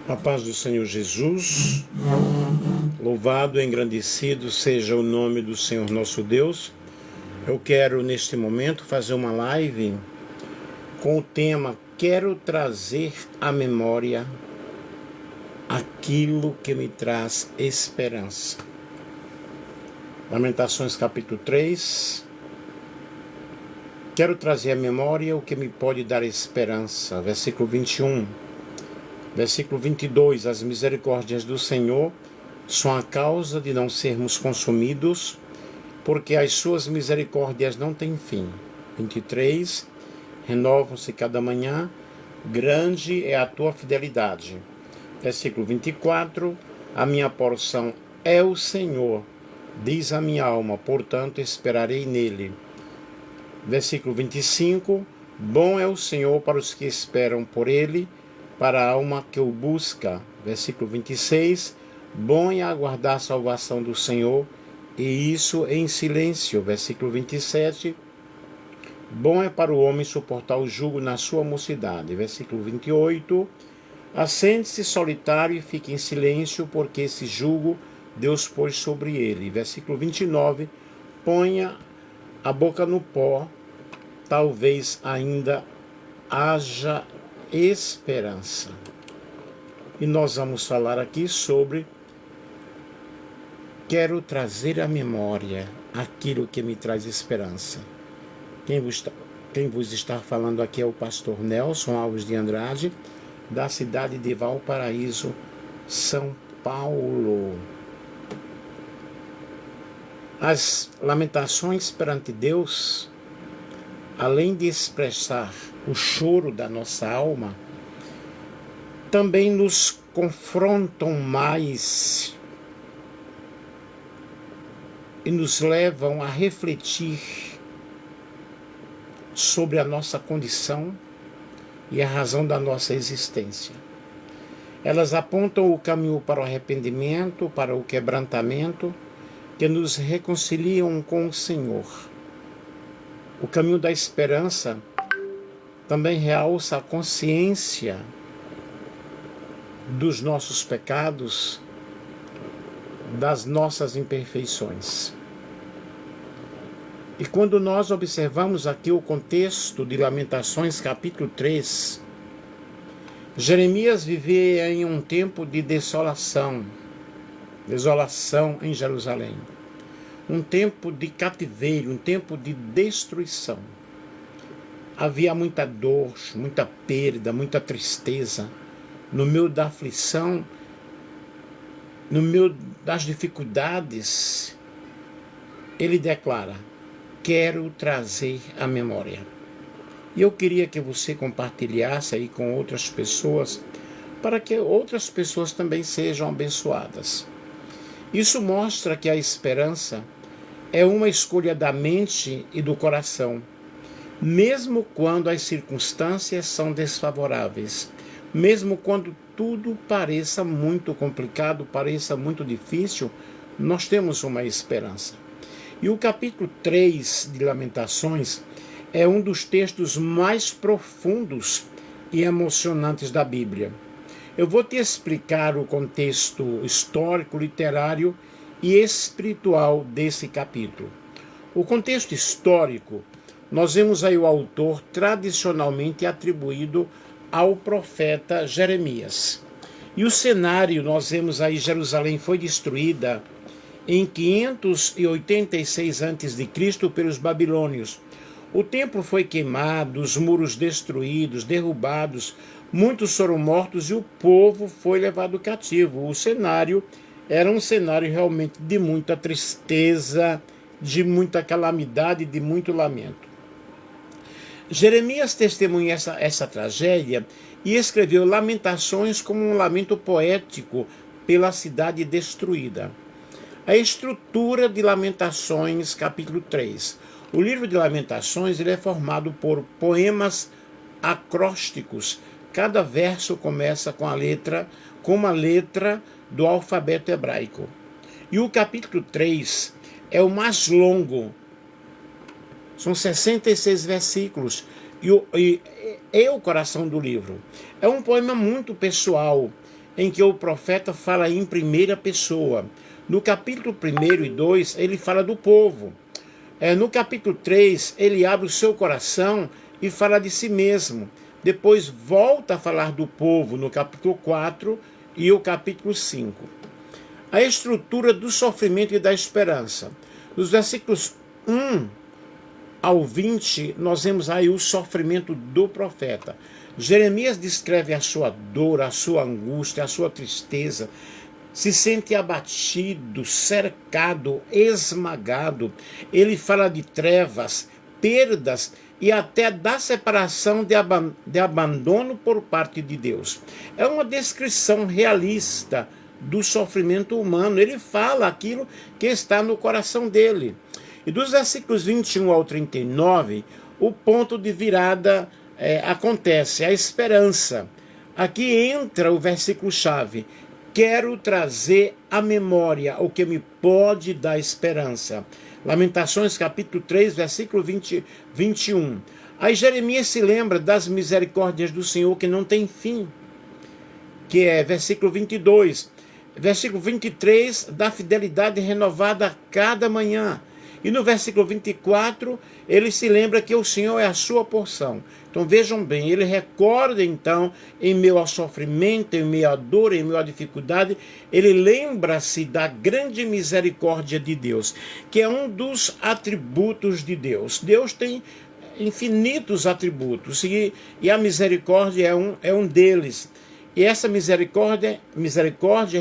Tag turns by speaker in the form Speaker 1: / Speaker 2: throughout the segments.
Speaker 1: A paz do Senhor Jesus, louvado e engrandecido seja o nome do Senhor nosso Deus. Eu quero neste momento fazer uma live com o tema Quero trazer à memória aquilo que me traz esperança. Lamentações capítulo 3. Quero trazer à memória o que me pode dar esperança. Versículo 21. Versículo 22, as misericórdias do Senhor são a causa de não sermos consumidos, porque as suas misericórdias não têm fim. 23, renovam-se cada manhã, grande é a tua fidelidade. Versículo 24, a minha porção é o Senhor, diz a minha alma, portanto esperarei nele. Versículo 25, bom é o Senhor para os que esperam por ele, para a alma que o busca. Versículo 26, bom é aguardar a salvação do Senhor, e isso em silêncio. Versículo 27, bom é para o homem suportar o jugo na sua mocidade. Versículo 28, assente-se solitário e fique em silêncio, porque esse jugo Deus pôs sobre ele. Versículo 29, ponha a boca no pó, talvez ainda haja esperança. E nós vamos falar aqui sobre quero trazer à memória aquilo que me traz esperança. Quem vos está falando aqui é o pastor Nelson Alves de Andrade, da cidade de Valparaíso, São Paulo. As lamentações perante Deus, além de expressar o choro da nossa alma, também nos confrontam mais e nos levam a refletir sobre a nossa condição e a razão da nossa existência. Elas apontam o caminho para o arrependimento, para o quebrantamento, que nos reconciliam com o Senhor. O caminho da esperança também realça a consciência dos nossos pecados, das nossas imperfeições. E quando nós observamos aqui o contexto de Lamentações capítulo 3, Jeremias vivia em um tempo de desolação em Jerusalém. Um tempo de cativeiro, um tempo de destruição. Havia muita dor, muita perda, muita tristeza. No meio da aflição, no meio das dificuldades, ele declara, quero trazer à memória. E eu queria que você compartilhasse aí com outras pessoas, para que outras pessoas também sejam abençoadas. Isso mostra que a esperança é uma escolha da mente e do coração, mesmo quando as circunstâncias são desfavoráveis, mesmo quando tudo pareça muito complicado, pareça muito difícil, nós temos uma esperança. E o capítulo 3 de Lamentações é um dos textos mais profundos e emocionantes da Bíblia. Eu vou te explicar o contexto histórico, literário e espiritual desse capítulo. O contexto histórico, nós vemos aí o autor tradicionalmente atribuído ao profeta Jeremias. E o cenário, nós vemos aí Jerusalém foi destruída em 586 a.C. pelos babilônios. O templo foi queimado, os muros destruídos, derrubados, muitos foram mortos e o povo foi levado cativo. O cenário era um cenário realmente de muita tristeza, de muita calamidade, de muito lamento. Jeremias testemunha essa tragédia e escreveu Lamentações como um lamento poético pela cidade destruída. A estrutura de Lamentações, capítulo 3. O livro de Lamentações ele é formado por poemas acrósticos. Cada verso começa com uma letra do alfabeto hebraico. E o capítulo 3 é o mais longo. São 66 versículos. E é o coração do livro. É um poema muito pessoal, em que o profeta fala em primeira pessoa. No capítulo 1 e 2, ele fala do povo. No capítulo 3, ele abre o seu coração e fala de si mesmo. Depois volta a falar do povo no capítulo 4 e o capítulo 5. A estrutura do sofrimento e da esperança. Nos versículos 1 ao 20, nós vemos aí o sofrimento do profeta. Jeremias descreve a sua dor, a sua angústia, a sua tristeza. Se sente abatido, cercado, esmagado. Ele fala de trevas, perdas e até da separação de abandono por parte de Deus. É uma descrição realista do sofrimento humano. Ele fala aquilo que está no coração dele. E dos versículos 21 ao 39, o ponto de virada acontece, a esperança. Aqui entra o versículo-chave. Quero trazer à memória o que me pode dar esperança. Lamentações capítulo 3, versículo 21. Aí Jeremias se lembra das misericórdias do Senhor que não tem fim, que é versículo 22. Versículo 23, da fidelidade renovada a cada manhã. E no versículo 24, ele se lembra que o Senhor é a sua porção. Então vejam bem, ele recorda então, em meio ao sofrimento, em meio à dor, em meio à dificuldade, ele lembra-se da grande misericórdia de Deus, que é um dos atributos de Deus. Deus tem infinitos atributos e a misericórdia é um deles. E essa misericórdia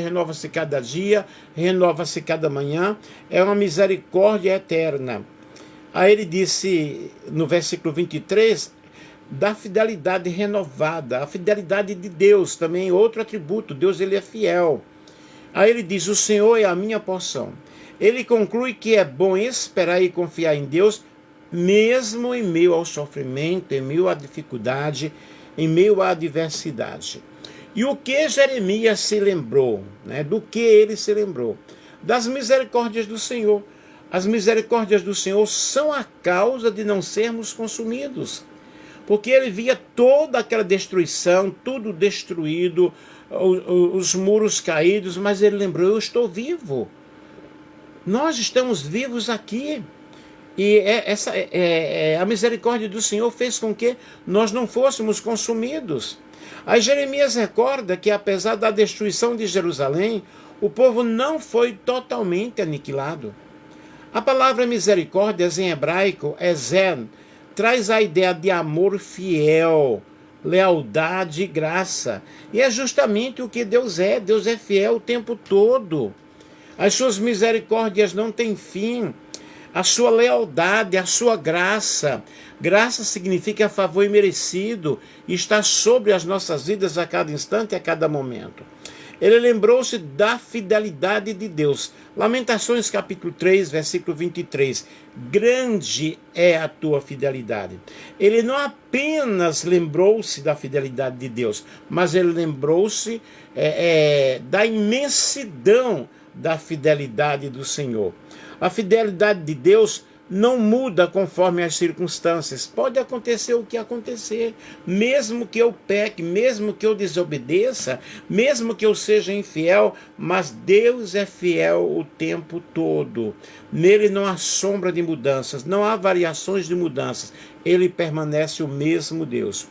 Speaker 1: renova-se cada dia, renova-se cada manhã, é uma misericórdia eterna. Aí ele disse no versículo 23, da fidelidade renovada, a fidelidade de Deus também, outro atributo, Deus ele é fiel. Aí ele diz, o Senhor é a minha porção. Ele conclui que é bom esperar e confiar em Deus, mesmo em meio ao sofrimento, em meio à dificuldade, em meio à adversidade. E o que Jeremias se lembrou? Do que ele se lembrou? Das misericórdias do Senhor. As misericórdias do Senhor são a causa de não sermos consumidos. Porque ele via toda aquela destruição, tudo destruído, os muros caídos, mas ele lembrou, eu estou vivo. Nós estamos vivos aqui. E a misericórdia do Senhor fez com que nós não fôssemos consumidos. Aí Jeremias recorda que apesar da destruição de Jerusalém, o povo não foi totalmente aniquilado. A palavra misericórdia em hebraico, ezen, traz a ideia de amor fiel, lealdade e graça. E é justamente o que Deus é. Deus é fiel o tempo todo. As suas misericórdias não têm fim. A sua lealdade, a sua graça. Graça significa favor imerecido e está sobre as nossas vidas a cada instante e a cada momento. Ele lembrou-se da fidelidade de Deus. Lamentações capítulo 3, versículo 23. Grande é a tua fidelidade. Ele não apenas lembrou-se da fidelidade de Deus, mas ele lembrou-se da imensidão da fidelidade do Senhor. A fidelidade de Deus não muda conforme as circunstâncias. Pode acontecer o que acontecer, mesmo que eu peque, mesmo que eu desobedeça, mesmo que eu seja infiel, mas Deus é fiel o tempo todo. Nele não há sombra de mudanças, não há variações de mudanças. Ele permanece o mesmo Deus.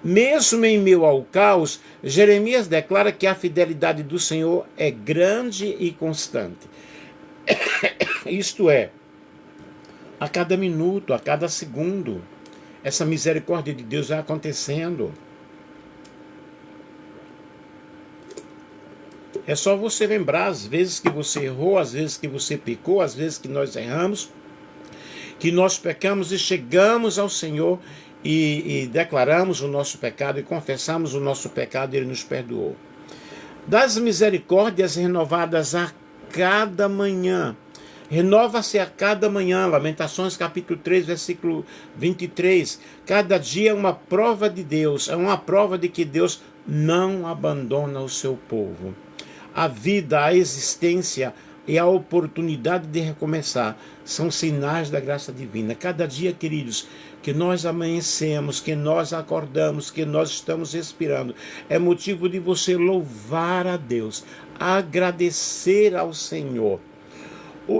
Speaker 1: Mesmo em meio ao caos, Jeremias declara que a fidelidade do Senhor é grande e constante. Isto é, a cada minuto, a cada segundo, essa misericórdia de Deus vai acontecendo. É só você lembrar as vezes que você errou, as vezes que você pecou, as vezes que nós erramos, que nós pecamos e chegamos ao Senhor e declaramos o nosso pecado e confessamos o nosso pecado e Ele nos perdoou. Das misericórdias renovadas a cada manhã. Renova-se a cada manhã. Lamentações capítulo 3, versículo 23. Cada dia é uma prova de Deus, é uma prova de que Deus não abandona o seu povo. A vida, a existência, e a oportunidade de recomeçar são sinais da graça divina. Cada dia, queridos, que nós amanhecemos, que nós acordamos, que nós estamos respirando, é motivo de você louvar a Deus, agradecer ao Senhor.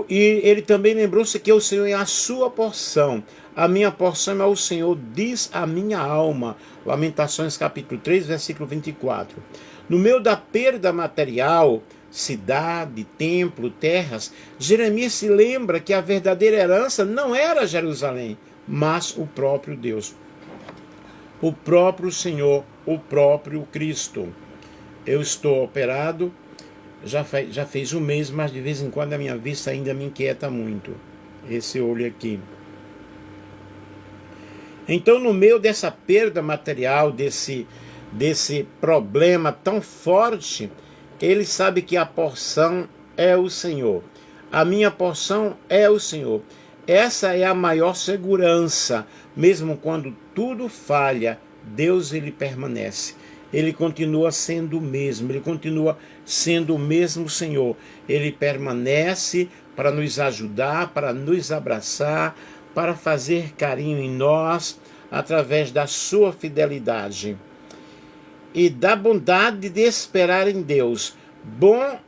Speaker 1: E ele também lembrou-se que o Senhor é a sua porção. A minha porção é o Senhor, diz a minha alma. Lamentações capítulo 3, versículo 24. No meio da perda material, cidade, templo, terras, Jeremias se lembra que a verdadeira herança não era Jerusalém, mas o próprio Deus, o próprio Senhor, o próprio Cristo. Eu estou operado, já fez um mês, mas de vez em quando a minha vista ainda me inquieta muito. Esse olho aqui. Então, no meio dessa perda material, desse problema tão forte, ele sabe que a porção é o Senhor. A minha porção é o Senhor. Essa é a maior segurança. Mesmo quando tudo falha, Deus, ele permanece. Ele continua sendo o mesmo. Ele continua sendo o mesmo Senhor. Ele permanece para nos ajudar, para nos abraçar, para fazer carinho em nós, através da sua fidelidade e da bondade de esperar em Deus. Bom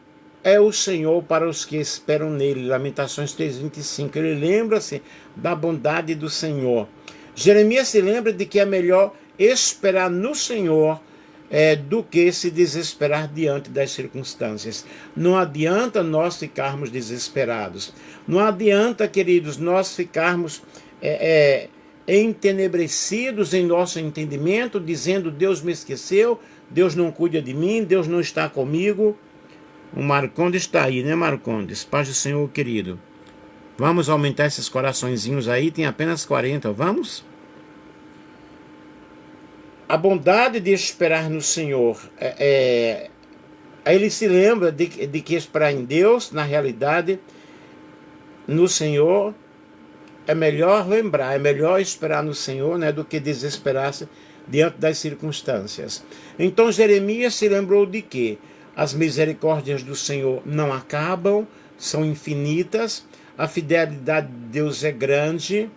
Speaker 1: é o Senhor para os que esperam nele. Lamentações 3:25. Ele lembra-se da bondade do Senhor. Jeremias se lembra de que é melhor esperar no Senhor do que se desesperar diante das circunstâncias. Não adianta nós ficarmos desesperados. Não adianta, queridos, nós ficarmos entenebrecidos em nosso entendimento, dizendo: Deus me esqueceu, Deus não cuida de mim, Deus não está comigo. O Marcondes está aí, né, Marcondes? Paz do Senhor, querido. Vamos aumentar esses coraçõezinhos aí, tem apenas 40, vamos? A bondade de esperar no Senhor. Aí ele se lembra de que esperar em Deus, na realidade, no Senhor, é melhor lembrar, é melhor esperar no Senhor, né, do que desesperar-se diante das circunstâncias. Então Jeremias se lembrou de que as misericórdias do Senhor não acabam, são infinitas, a fidelidade de Deus é grande.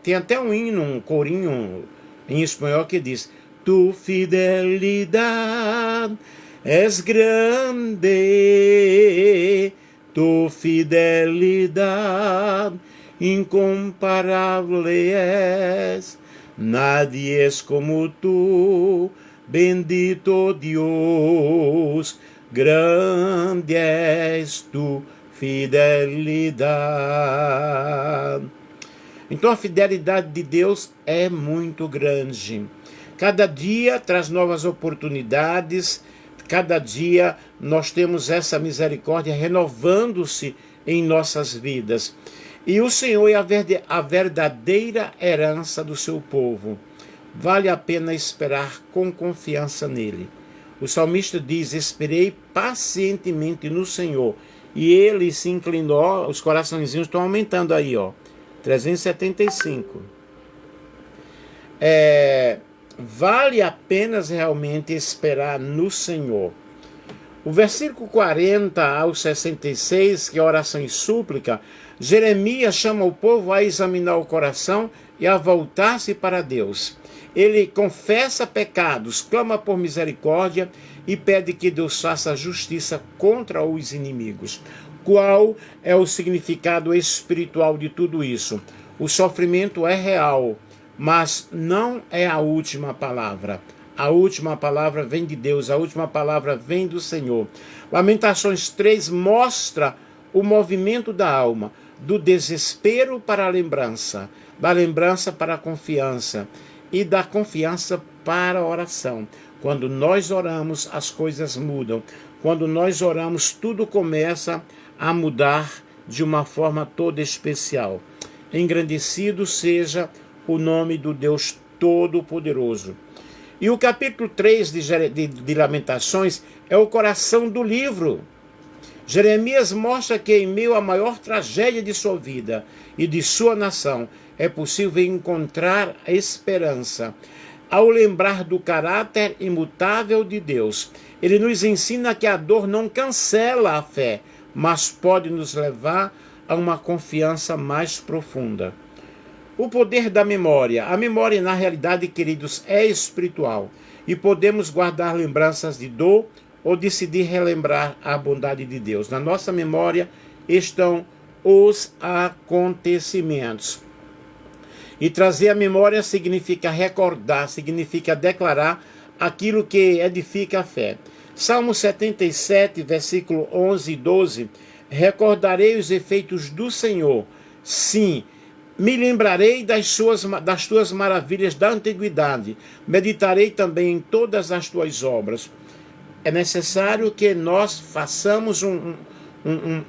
Speaker 1: Tem até um hino, um corinho em espanhol que diz: Tu fidelidad es grande, tu fidelidad incomparable es, nadie es como tú, bendito Dios, grande es tu fidelidad. Então a fidelidade de Deus é muito grande. Cada dia traz novas oportunidades, cada dia nós temos essa misericórdia renovando-se em nossas vidas. E o Senhor é a verdadeira herança do seu povo. Vale a pena esperar com confiança nele. O salmista diz: esperei pacientemente no Senhor, e ele se inclinou. Os coraçõezinhos estão aumentando aí, ó. 375. Vale a pena realmente esperar no Senhor. O versículo 40 ao 66, que é oração e súplica, Jeremias chama o povo a examinar o coração e a voltar-se para Deus. Ele confessa pecados, clama por misericórdia e pede que Deus faça justiça contra os inimigos. Qual é o significado espiritual de tudo isso? O sofrimento é real, mas não é a última palavra. A última palavra vem de Deus, a última palavra vem do Senhor. Lamentações 3 mostra o movimento da alma, do desespero para a lembrança, da lembrança para a confiança e da confiança para a oração. Quando nós oramos, as coisas mudam. Quando nós oramos, tudo começa a mudar de uma forma toda especial. Engrandecido seja o nome do Deus Todo-Poderoso. E o capítulo 3 de Lamentações é o coração do livro. Jeremias mostra que em meio à maior tragédia de sua vida e de sua nação, é possível encontrar a esperança. ao lembrar do caráter imutável de Deus. Ele nos ensina que a dor não cancela a fé, mas pode nos levar a uma confiança mais profunda. O poder da memória. A memória, na realidade, queridos, é espiritual. E podemos guardar lembranças de dor ou decidir relembrar a bondade de Deus. Na nossa memória estão os acontecimentos. E trazer a memória significa recordar, significa declarar aquilo que edifica a fé. Salmo 77, versículo 11 e 12. Recordarei os efeitos do Senhor. Sim, me lembrarei das tuas maravilhas da antiguidade. Meditarei também em todas as tuas obras. É necessário que nós façamos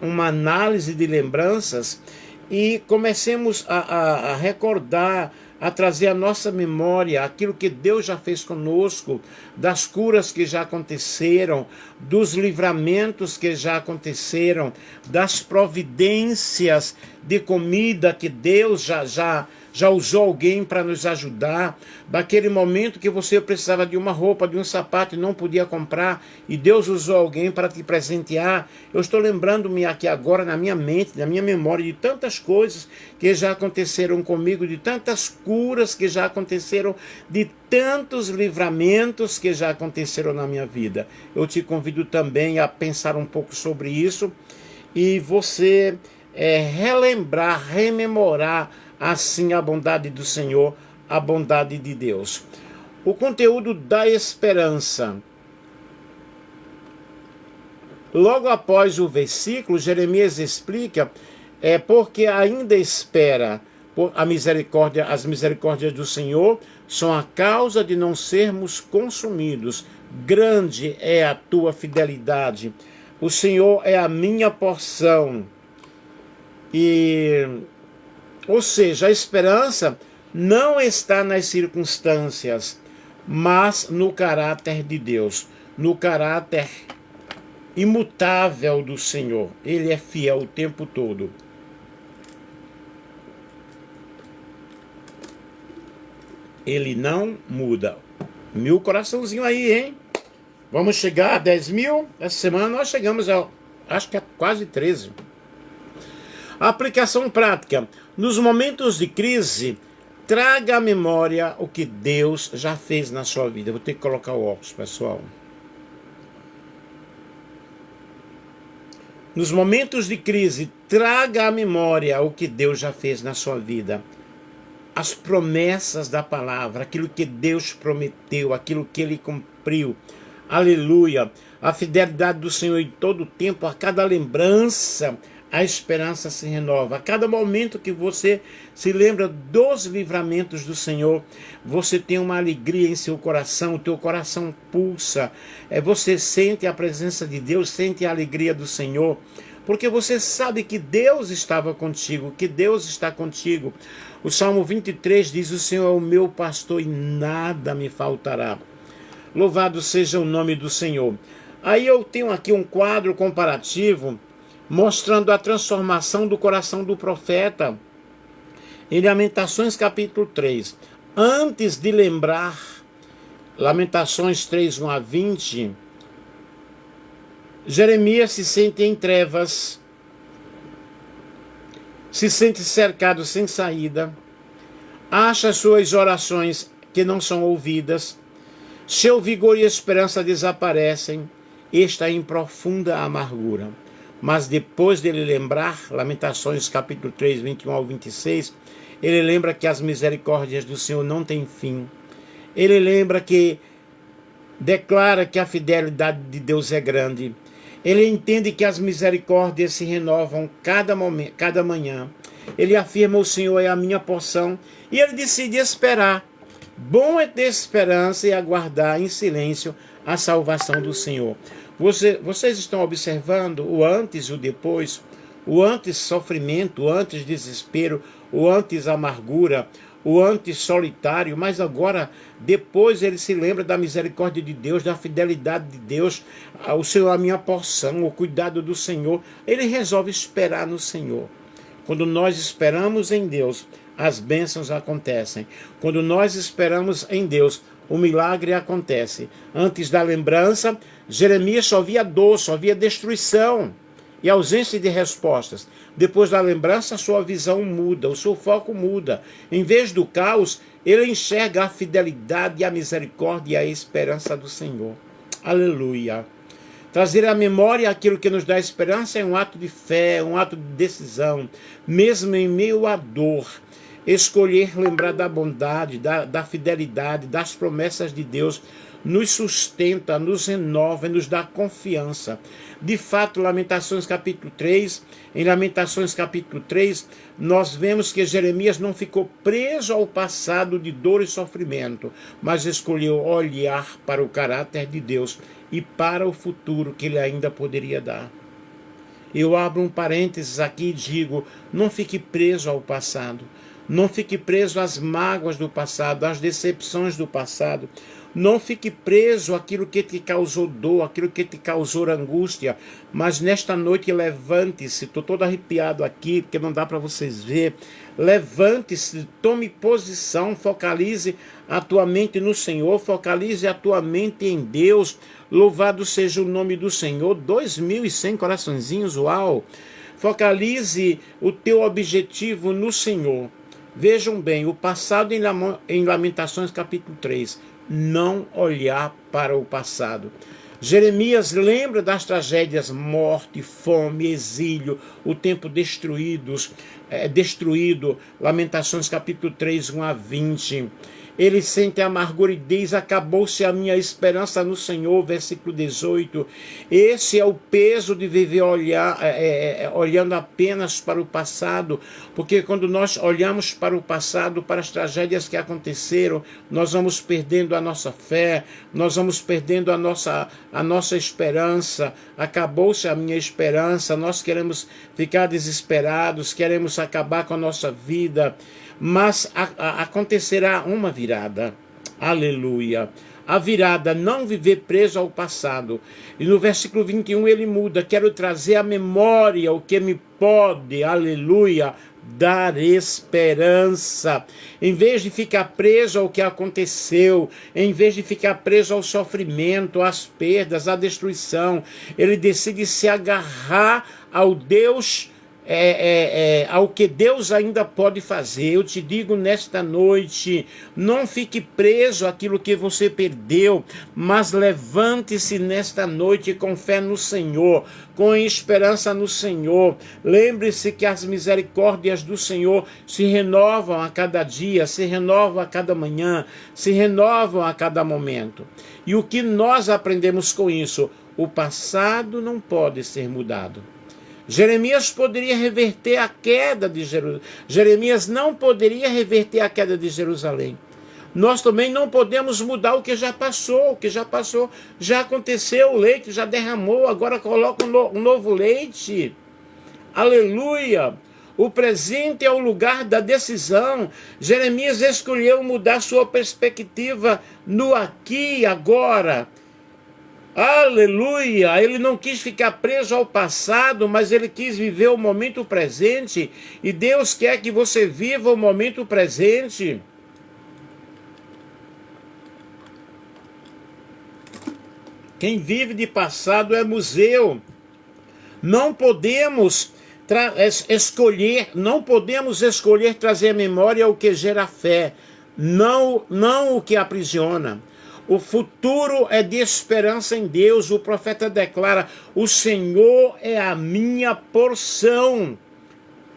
Speaker 1: uma análise de lembranças e comecemos a recordar, a trazer à nossa memória aquilo que Deus já fez conosco, das curas que já aconteceram, dos livramentos que já aconteceram, das providências de comida que Deus já usou alguém para nos ajudar, daquele momento que você precisava de uma roupa, de um sapato e não podia comprar, e Deus usou alguém para te presentear. Eu estou lembrando-me aqui agora na minha mente, na minha memória, de tantas coisas que já aconteceram comigo, de tantas curas que já aconteceram, de tantos livramentos que já aconteceram na minha vida. Eu te convido também a pensar um pouco sobre isso e você relembrar, rememorar assim a bondade do Senhor, a bondade de Deus. O conteúdo da esperança. Logo após o versículo, Jeremias explica, porque ainda espera a misericórdia, as misericórdias do Senhor são a causa de não sermos consumidos. Grande é a tua fidelidade. O Senhor é a minha porção. Ou seja, a esperança não está nas circunstâncias, mas no caráter de Deus, no caráter imutável do Senhor. Ele é fiel o tempo todo. Ele não muda. 1000 coraçãozinho aí, hein? Vamos chegar a 10.000? Essa semana nós chegamos a, acho que a quase 13. Aplicação prática. Nos momentos de crise, traga à memória o que Deus já fez na sua vida. Vou ter que colocar o óculos, pessoal. Nos momentos de crise, traga à memória o que Deus já fez na sua vida. As promessas da palavra, aquilo que Deus prometeu, aquilo que Ele cumpriu. Aleluia! A fidelidade do Senhor em todo o tempo, a cada lembrança, a esperança se renova. A cada momento que você se lembra dos livramentos do Senhor, você tem uma alegria em seu coração, o teu coração pulsa. Você sente a presença de Deus, sente a alegria do Senhor, porque você sabe que Deus estava contigo, que Deus está contigo. O Salmo 23 diz, o Senhor é o meu pastor e nada me faltará. Louvado seja o nome do Senhor. Aí eu tenho aqui um quadro comparativo mostrando a transformação do coração do profeta em Lamentações capítulo 3. Antes de lembrar, Lamentações 3, 1 a 20, Jeremias se sente em trevas, se sente cercado sem saída, acha suas orações que não são ouvidas, seu vigor e esperança desaparecem, e está em profunda amargura. Mas depois dele lembrar, Lamentações capítulo 3, 21 ao 26, ele lembra que as misericórdias do Senhor não têm fim. Ele lembra declara que a fidelidade de Deus é grande. Ele entende que as misericórdias se renovam cada manhã. Ele afirma, o Senhor é a minha porção. E ele decide esperar. Bom é ter esperança e aguardar em silêncio a salvação do Senhor. Vocês estão observando o antes e o depois, o antes sofrimento, o antes desespero, o antes amargura, o antes solitário, mas agora, depois ele se lembra da misericórdia de Deus, da fidelidade de Deus, o Senhor é a minha porção, o cuidado do Senhor. Ele resolve esperar no Senhor. Quando nós esperamos em Deus, as bênçãos acontecem. Quando nós esperamos em Deus, o milagre acontece. Antes da lembrança, Jeremias só via dor, só via destruição e ausência de respostas. Depois da lembrança, a sua visão muda, o seu foco muda. Em vez do caos, ele enxerga a fidelidade, a misericórdia e a esperança do Senhor. Aleluia. Trazer à memória aquilo que nos dá esperança é um ato de fé, um ato de decisão, mesmo em meio à dor. Escolher lembrar da bondade, da fidelidade, das promessas de Deus, nos sustenta, nos renova e nos dá confiança. De fato, Lamentações capítulo 3, em Lamentações capítulo 3, nós vemos que Jeremias não ficou preso ao passado de dor e sofrimento, mas escolheu olhar para o caráter de Deus e para o futuro que ele ainda poderia dar. Eu abro um parênteses aqui e digo, não fique preso ao passado. Não fique preso às mágoas do passado, às decepções do passado. Não fique preso àquilo que te causou dor, àquilo que te causou angústia. Mas nesta noite levante-se. Estou todo arrepiado aqui, porque não dá para vocês verem. Levante-se, tome posição, focalize a tua mente no Senhor, focalize a tua mente em Deus. Louvado seja o nome do Senhor. 2.100 coraçõezinhos, uau! Focalize o teu objetivo no Senhor. Vejam bem, o passado em Lamentações capítulo 3, não olhar para o passado. Jeremias lembra das tragédias, morte, fome, exílio, o tempo destruído, Lamentações capítulo 3, 1 a 20. Ele sente a amargura e diz, acabou-se a minha esperança no Senhor, versículo 18. Esse é o peso de viver olhando apenas para o passado, porque quando nós olhamos para o passado, para as tragédias que aconteceram, nós vamos perdendo a nossa fé, nós vamos perdendo a nossa esperança. Acabou-se a minha esperança, nós queremos ficar desesperados, queremos acabar com a nossa vida. Mas acontecerá uma virada. Aleluia. A virada, não viver preso ao passado. E no versículo 21 ele muda. Quero trazer à memória o que me pode, aleluia, dar esperança. Em vez de ficar preso ao que aconteceu, em vez de ficar preso ao sofrimento, às perdas, à destruição, ele decide se agarrar ao Deus, ao que Deus ainda pode fazer. Eu te digo nesta noite, não fique preso àquilo que você perdeu, mas levante-se nesta noite com fé no Senhor, com esperança no Senhor. Lembre-se que as misericórdias do Senhor se renovam a cada dia, se renovam a cada manhã, se renovam a cada momento. E o que nós aprendemos com isso? O passado não pode ser mudado. Jeremias poderia reverter a queda de Jerusalém. Jeremias não poderia reverter a queda de Jerusalém. Nós também não podemos mudar o que já passou. O que já passou, já aconteceu, o leite já derramou, agora coloca um novo leite. Aleluia! O presente é o lugar da decisão. Jeremias escolheu mudar sua perspectiva no aqui e agora. Aleluia! Ele não quis ficar preso ao passado, mas ele quis viver o momento presente. E Deus quer que você viva o momento presente. Quem vive de passado é museu. Não podemos escolher trazer à memória o que gera fé, não o que aprisiona. O futuro é de esperança em Deus. O profeta declara, o Senhor é a minha porção.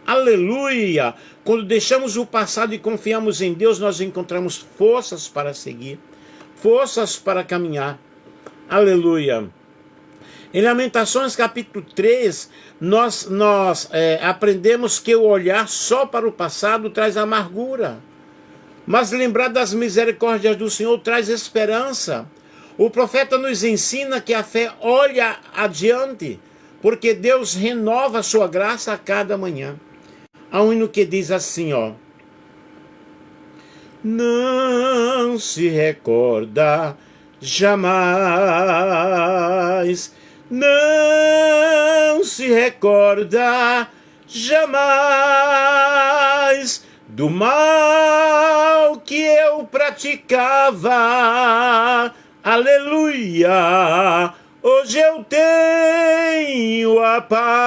Speaker 1: Aleluia! Quando deixamos o passado e confiamos em Deus, nós encontramos forças para seguir, forças para caminhar. Aleluia! Em Lamentações capítulo 3, nós aprendemos que o olhar só para o passado traz amargura. Mas lembrar das misericórdias do Senhor traz esperança. O profeta nos ensina que a fé olha adiante, porque Deus renova a sua graça a cada manhã. Há um hino que diz assim, ó. Não se recorda jamais, não se recorda jamais do mal que eu praticava. Aleluia! Hoje eu tenho a paz.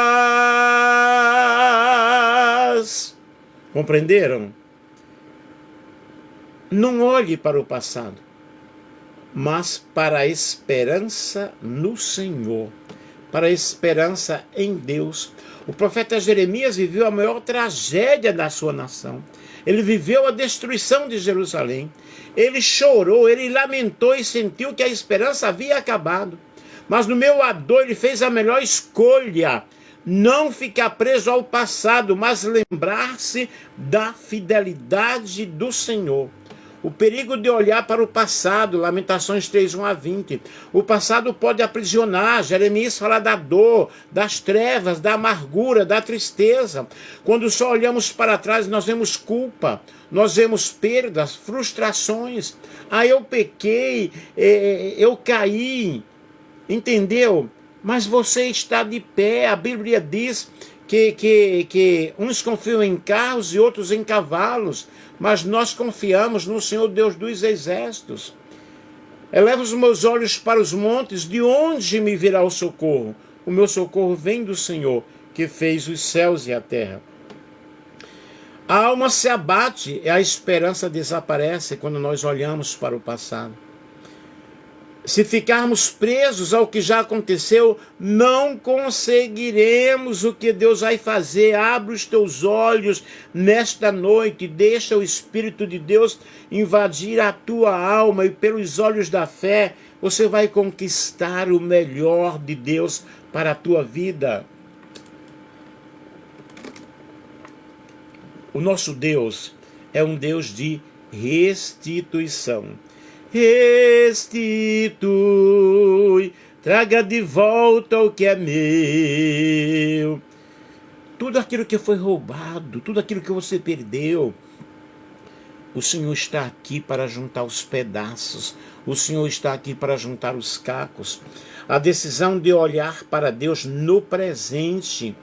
Speaker 1: Compreenderam? Não olhe para o passado, mas para a esperança no Senhor, para a esperança em Deus. O profeta Jeremias viveu a maior tragédia da sua nação. Ele viveu a destruição de Jerusalém. Ele chorou, ele lamentou e sentiu que a esperança havia acabado. Mas no meio à dor ele fez a melhor escolha. Não ficar preso ao passado, mas lembrar-se da fidelidade do Senhor. O perigo de olhar para o passado, Lamentações 3, 1-20. O passado pode aprisionar. Jeremias fala da dor, das trevas, da amargura, da tristeza. Quando só olhamos para trás, nós vemos culpa, nós vemos perdas, frustrações. Eu pequei, eu caí, entendeu? Mas você está de pé. A Bíblia diz que uns confiam em carros e outros em cavalos, mas nós confiamos no Senhor Deus dos exércitos. Eleva os meus olhos para os montes, de onde me virá o socorro? O meu socorro vem do Senhor, que fez os céus e a terra. A alma se abate e a esperança desaparece quando nós olhamos para o passado. Se ficarmos presos ao que já aconteceu, não conseguiremos o que Deus vai fazer. Abre os teus olhos nesta noite, deixa o Espírito de Deus invadir a tua alma e pelos olhos da fé você vai conquistar o melhor de Deus para a tua vida. O nosso Deus é um Deus de restituição. Restitui, traga de volta o que é meu. Tudo aquilo que foi roubado, tudo aquilo que você perdeu, o Senhor está aqui para juntar os pedaços. O Senhor está aqui para juntar os cacos. A decisão de olhar para Deus no presente.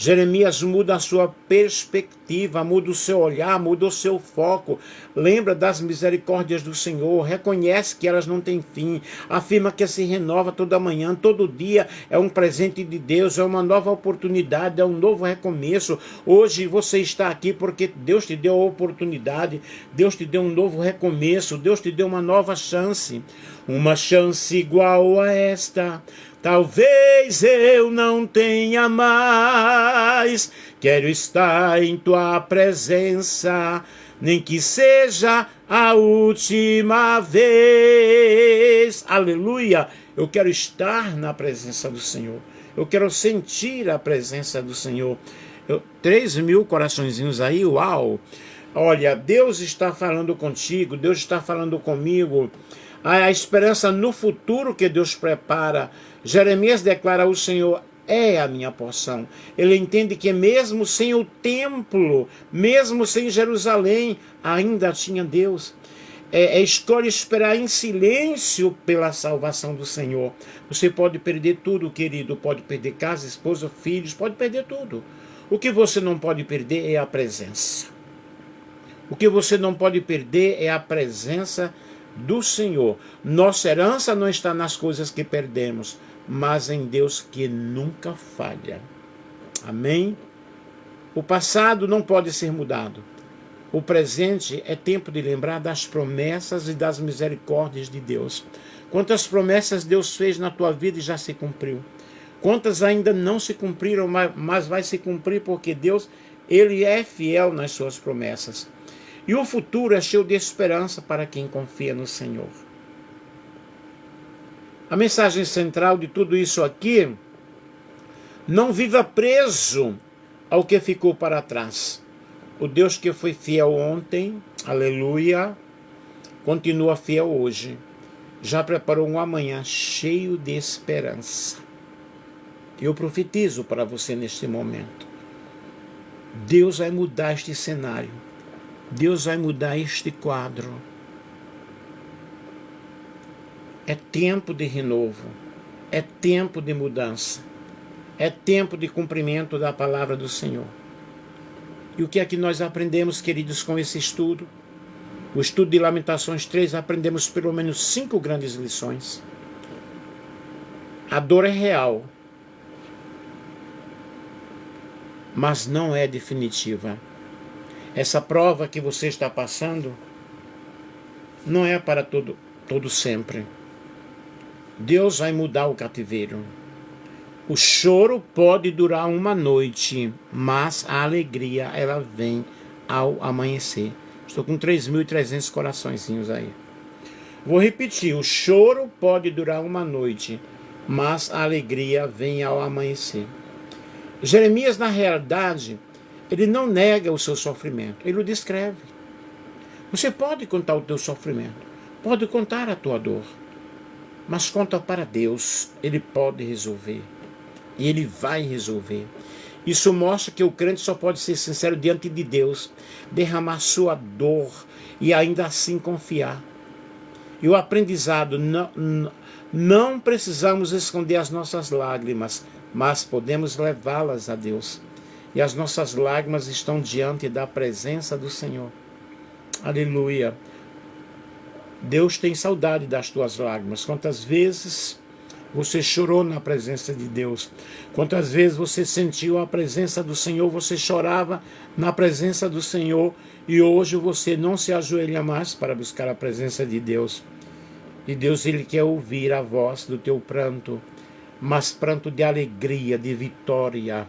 Speaker 1: Jeremias muda a sua perspectiva, muda o seu olhar, muda o seu foco. Lembra das misericórdias do Senhor, reconhece que elas não têm fim, afirma que se renova toda manhã, todo dia é um presente de Deus, é uma nova oportunidade, é um novo recomeço. Hoje você está aqui porque Deus te deu a oportunidade, Deus te deu um novo recomeço, Deus te deu uma nova chance. Uma chance igual a esta talvez eu não tenha mais. Quero estar em tua presença, nem que seja a última vez. Aleluia! Eu quero estar na presença do Senhor. Eu quero sentir a presença do Senhor. 3.000 coraçõezinhos aí, uau! Olha, Deus está falando contigo, Deus está falando comigo. A esperança no futuro que Deus prepara. Jeremias declara: o Senhor é a minha porção. Ele entende que mesmo sem o templo, mesmo sem Jerusalém, ainda tinha Deus. Escolhe esperar em silêncio pela salvação do Senhor. Você pode perder tudo, querido. Pode perder casa, esposa, filhos, pode perder tudo. O que você não pode perder é a presença. O que você não pode perder é a presença do Senhor. Nossa herança não está nas coisas que perdemos, mas em Deus que nunca falha. Amém? O passado não pode ser mudado. O presente é tempo de lembrar das promessas e das misericórdias de Deus. Quantas promessas Deus fez na tua vida e já se cumpriu? Quantas ainda não se cumpriram, mas vai se cumprir porque Deus, Ele é fiel nas suas promessas. E o futuro é cheio de esperança para quem confia no Senhor. A mensagem central de tudo isso aqui: não viva preso ao que ficou para trás. O Deus que foi fiel ontem, aleluia, continua fiel hoje. Já preparou um amanhã cheio de esperança. Eu profetizo para você neste momento: Deus vai mudar este cenário. Deus vai mudar este quadro. É tempo de renovo. É tempo de mudança. É tempo de cumprimento da palavra do Senhor. E o que é que nós aprendemos, queridos, com esse estudo? O estudo de Lamentações 3, aprendemos pelo menos 5 grandes lições. A dor é real, mas não é definitiva. Essa prova que você está passando não é para todo sempre. Deus vai mudar o cativeiro. O choro pode durar uma noite, mas a alegria, ela vem ao amanhecer. Estou com 3.300 coraçõezinhos aí. Vou repetir, o choro pode durar uma noite, mas a alegria vem ao amanhecer. Jeremias, na realidade, ele não nega o seu sofrimento, ele o descreve. Você pode contar o teu sofrimento, pode contar a tua dor, mas conta para Deus, ele pode resolver. E ele vai resolver. Isso mostra que o crente só pode ser sincero diante de Deus, derramar sua dor e ainda assim confiar. E o aprendizado, não precisamos esconder as nossas lágrimas, mas podemos levá-las a Deus. E as nossas lágrimas estão diante da presença do Senhor. Aleluia. Deus tem saudade das tuas lágrimas. Quantas vezes você chorou na presença de Deus? Quantas vezes você sentiu a presença do Senhor? Você chorava na presença do Senhor e hoje você não se ajoelha mais para buscar a presença de Deus. E Deus, ele quer ouvir a voz do teu pranto, mas pranto de alegria, de vitória.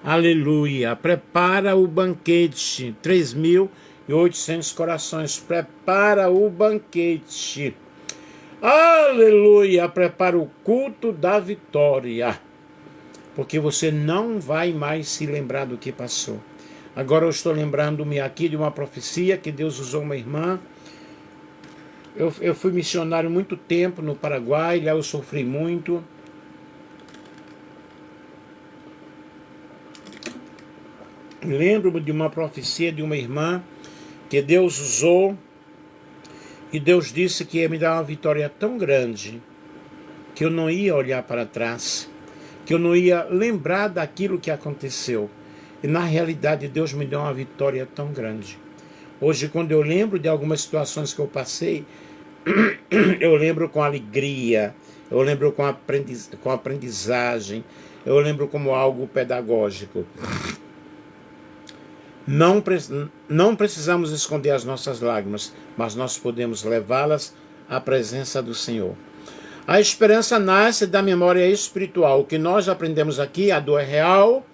Speaker 1: Aleluia. Prepara o banquete. 3.800 corações. Prepara o banquete. Aleluia, prepara o culto da vitória, porque você não vai mais se lembrar do que passou. Agora eu estou lembrando-me aqui de uma profecia que Deus usou uma irmã. Eu fui missionário muito tempo no Paraguai, lá eu sofri muito. Lembro-me de uma profecia de uma irmã que Deus usou. E Deus disse que ia me dar uma vitória tão grande que eu não ia olhar para trás, que eu não ia lembrar daquilo que aconteceu. E na realidade Deus me deu uma vitória tão grande. Hoje, quando eu lembro de algumas situações que eu passei, eu lembro com alegria, eu lembro com aprendizagem, eu lembro como algo pedagógico. Não precisamos esconder as nossas lágrimas, mas nós podemos levá-las à presença do Senhor. A esperança nasce da memória espiritual. O que nós aprendemos aqui, a dor é real,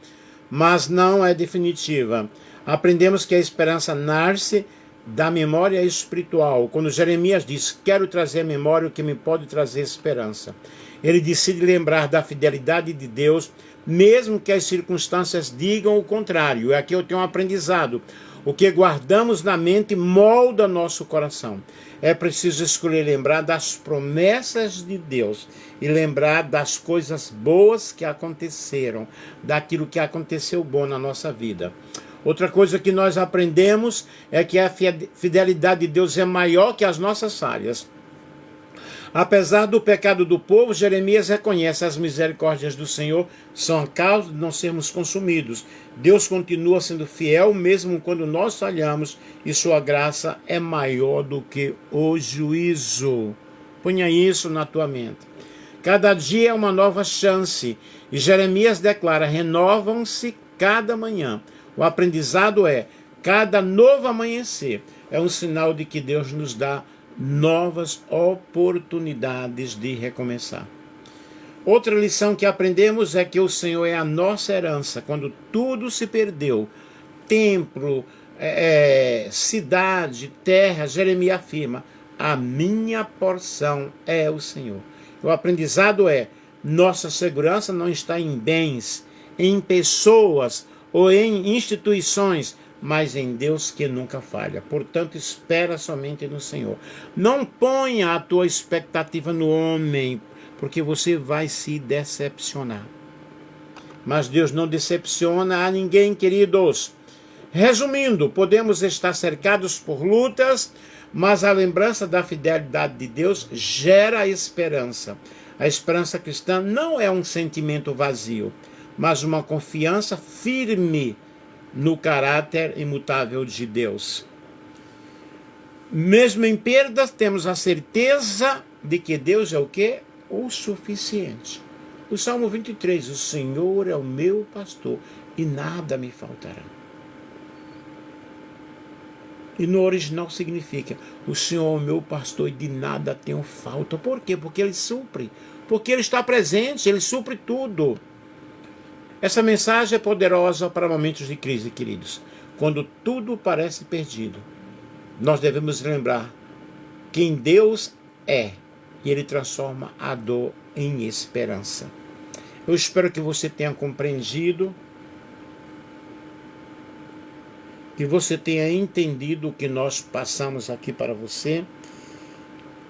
Speaker 1: mas não é definitiva. Aprendemos que a esperança nasce da memória espiritual. Quando Jeremias diz, quero trazer à memória o que me pode trazer esperança. Ele decide lembrar da fidelidade de Deus, mesmo que as circunstâncias digam o contrário. E aqui eu tenho um aprendizado. O que guardamos na mente molda nosso coração. É preciso escolher lembrar das promessas de Deus e lembrar das coisas boas que aconteceram, daquilo que aconteceu bom na nossa vida. Outra coisa que nós aprendemos é que a fidelidade de Deus é maior que as nossas falhas. Apesar do pecado do povo, Jeremias reconhece as misericórdias do Senhor são a causa de não sermos consumidos. Deus continua sendo fiel mesmo quando nós falhamos e sua graça é maior do que o juízo. Ponha isso na tua mente. Cada dia é uma nova chance e Jeremias declara, renovam-se cada manhã. O aprendizado é, cada novo amanhecer é um sinal de que Deus nos dá novas oportunidades de recomeçar. Outra lição que aprendemos é que o Senhor é a nossa herança. Quando tudo se perdeu, templo, cidade, terra, Jeremias afirma, a minha porção é o Senhor. O aprendizado é, nossa segurança não está em bens, em pessoas ou em instituições, mas em Deus que nunca falha. Portanto, espera somente no Senhor. Não ponha a tua expectativa no homem, porque você vai se decepcionar. Mas Deus não decepciona a ninguém, queridos. Resumindo, podemos estar cercados por lutas, mas a lembrança da fidelidade de Deus gera esperança. A esperança cristã não é um sentimento vazio, mas uma confiança firme no caráter imutável de Deus. Mesmo em perdas, temos a certeza de que Deus é o quê? O suficiente. O Salmo 23, o Senhor é o meu pastor e nada me faltará. E no original significa, o Senhor é o meu pastor e de nada tenho falta. Por quê? Porque Ele supre. Porque Ele está presente, Ele supre tudo. Essa mensagem é poderosa para momentos de crise, queridos. Quando tudo parece perdido, nós devemos lembrar quem Deus é. E Ele transforma a dor em esperança. Eu espero que você tenha compreendido, que você tenha entendido o que nós passamos aqui para você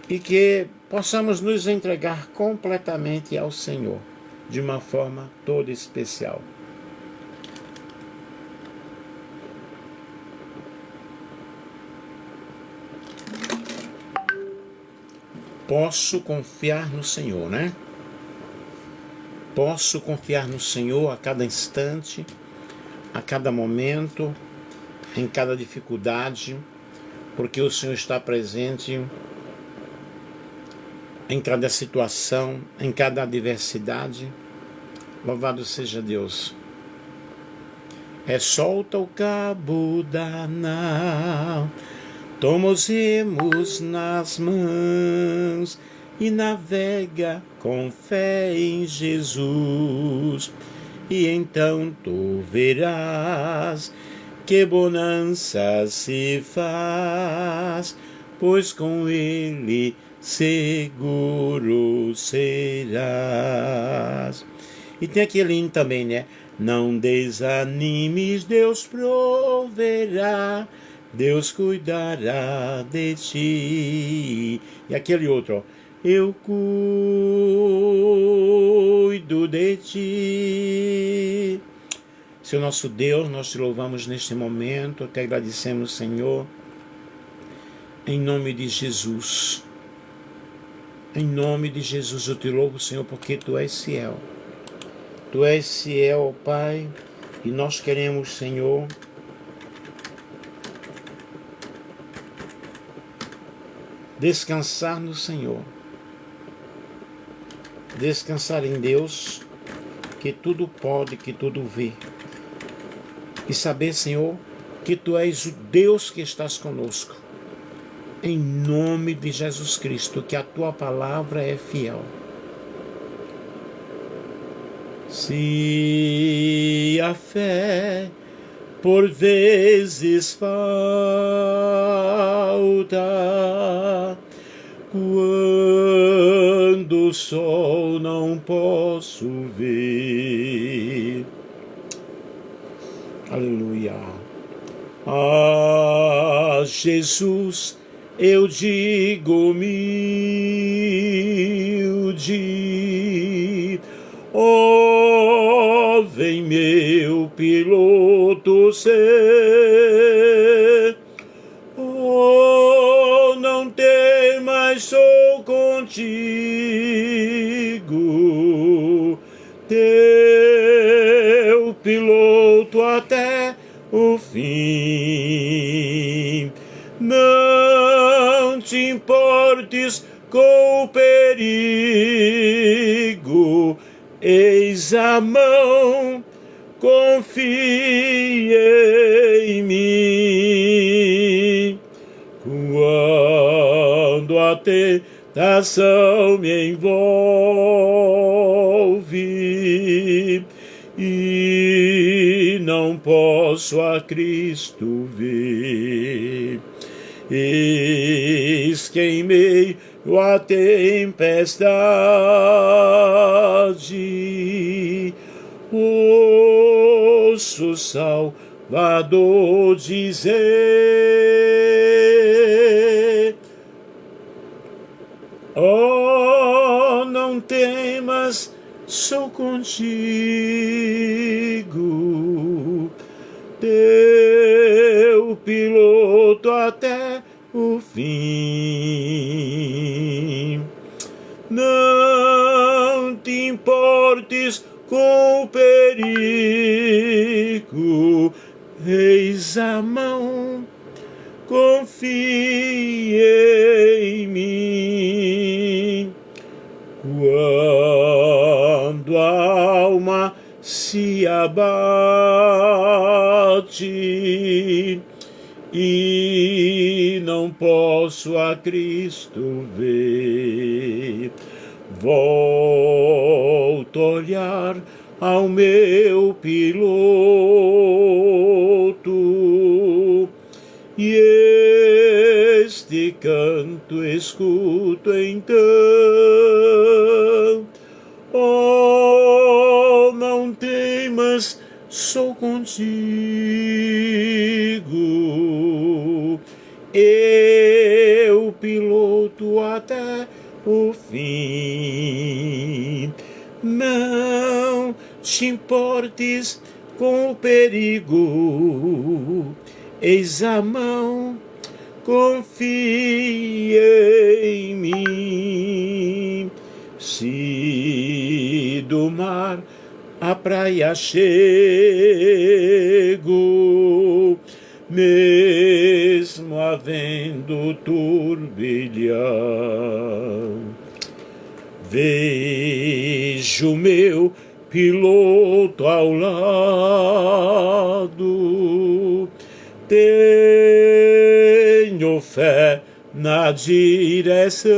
Speaker 1: e que possamos nos entregar completamente ao Senhor, de uma forma toda especial. Posso confiar no Senhor, né? Posso confiar no Senhor a cada instante, a cada momento, em cada dificuldade, porque o Senhor está presente em cada situação, em cada adversidade. Louvado seja Deus. Solta o cabo da nau, toma os remos nas mãos e navega com fé em Jesus. E então tu verás que bonança se faz, pois com Ele seguro serás. E tem aquele hino também, né? Não desanimes, Deus proverá, Deus cuidará de ti. E aquele outro, ó. Eu cuido de ti. Senhor nosso Deus, nós te louvamos neste momento, te agradecemos, Senhor, em nome de Jesus. Em nome de Jesus eu te louvo, Senhor, porque Tu és fiel. Tu és fiel, Pai, e nós queremos, Senhor, descansar no Senhor. Descansar em Deus, que tudo pode, que tudo vê. E saber, Senhor, que Tu és o Deus que estás conosco. Em nome de Jesus Cristo, que a Tua palavra é fiel. Se a fé por vezes falta, quando o sol não posso ver. Aleluia. Ah, Jesus, eu digo humilde, ó, vem meu piloto ser, oh, não temas, sou contigo, teu piloto até o fim. Não te importes com o perigo, eis a mão, confia em mim. Quando a tentação me envolve e não posso a Cristo ver, eis que em meio à tempestade ouço o Salvador dizer, oh, não temas, sou contigo, teu piloto até o fim. Não te importes com o perigo, abate, e não posso a Cristo ver. Volto a olhar ao meu piloto, e este canto escuto então. Oh, não temas, sou contigo, eu piloto até o fim. Não te importes com o perigo, eis a mão, confia em mim. Se do mar a praia chego, mesmo havendo turbilhão, vejo meu piloto ao lado, tenho fé na direção.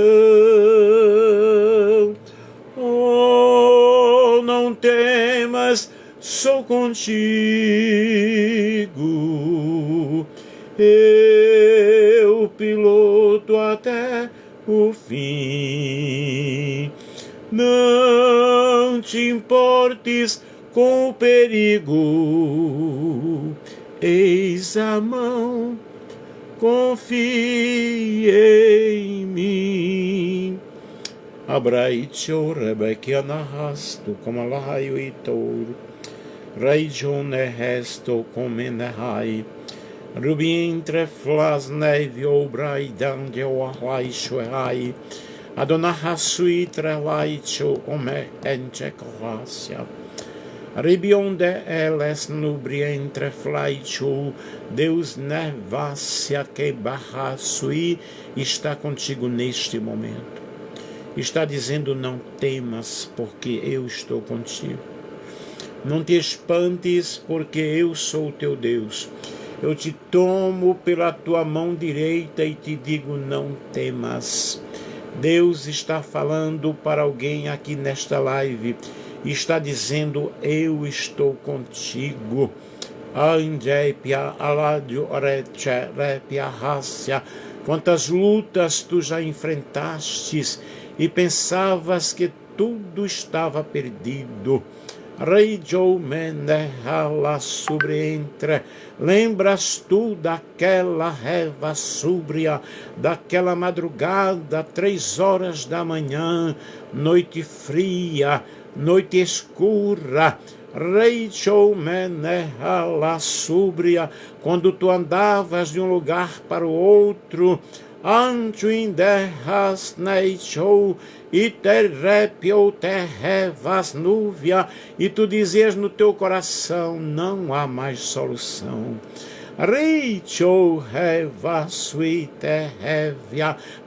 Speaker 1: Oh, não temas, sou contigo, eu piloto até o fim. Não te importes com o perigo, eis a mão, confia em mim. Abraicho Rebekia nahasto como lahaio itor, Raijon resto come nehai, Rubi entre flas nevio braidan de oahlaisho hai, Adonahasui trelaicho come enchecoracia. Ribionde eles nubri entre flaicho, Deus nervácia que barraçui está contigo neste momento. Está dizendo, não temas, porque eu estou contigo. Não te espantes, porque eu sou o teu Deus. Eu te tomo pela tua mão direita e te digo, não temas. Deus está falando para alguém aqui nesta live. Está dizendo, eu estou contigo. Quantas lutas tu já enfrentastes e pensavas que tudo estava perdido. Lembras tu daquela reva súbria, daquela madrugada, 3 horas da manhã, noite fria, noite escura, súbria, quando tu andavas de um lugar para o outro, e tu dizias no teu coração, não há mais solução.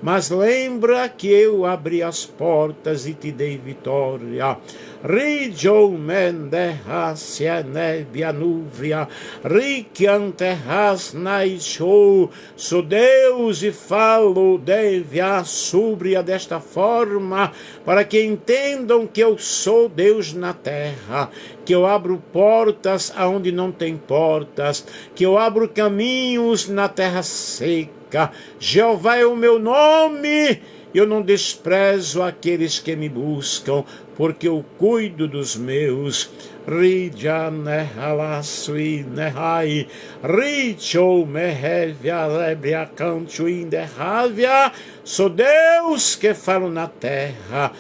Speaker 1: Mas lembra que eu abri as portas e te dei vitória. Sou Deus e falo devia súbria desta forma, para que entendam que eu sou Deus na terra, que eu abro portas aonde não tem portas, que eu abro caminhos na terra seca. Jeová é o meu nome. Eu não desprezo aqueles que me buscam, porque eu cuido dos meus. Sou Deus que falo na terra.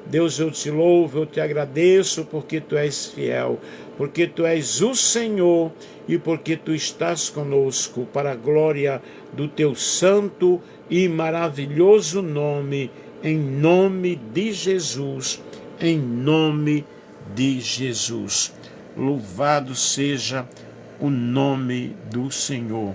Speaker 1: Deus, eu te louvo, eu te agradeço, porque tu és fiel, porque tu és o Senhor e porque tu estás conosco, para a glória do teu santo e maravilhoso nome, em nome de Jesus, em nome de Jesus. Louvado seja o nome do Senhor.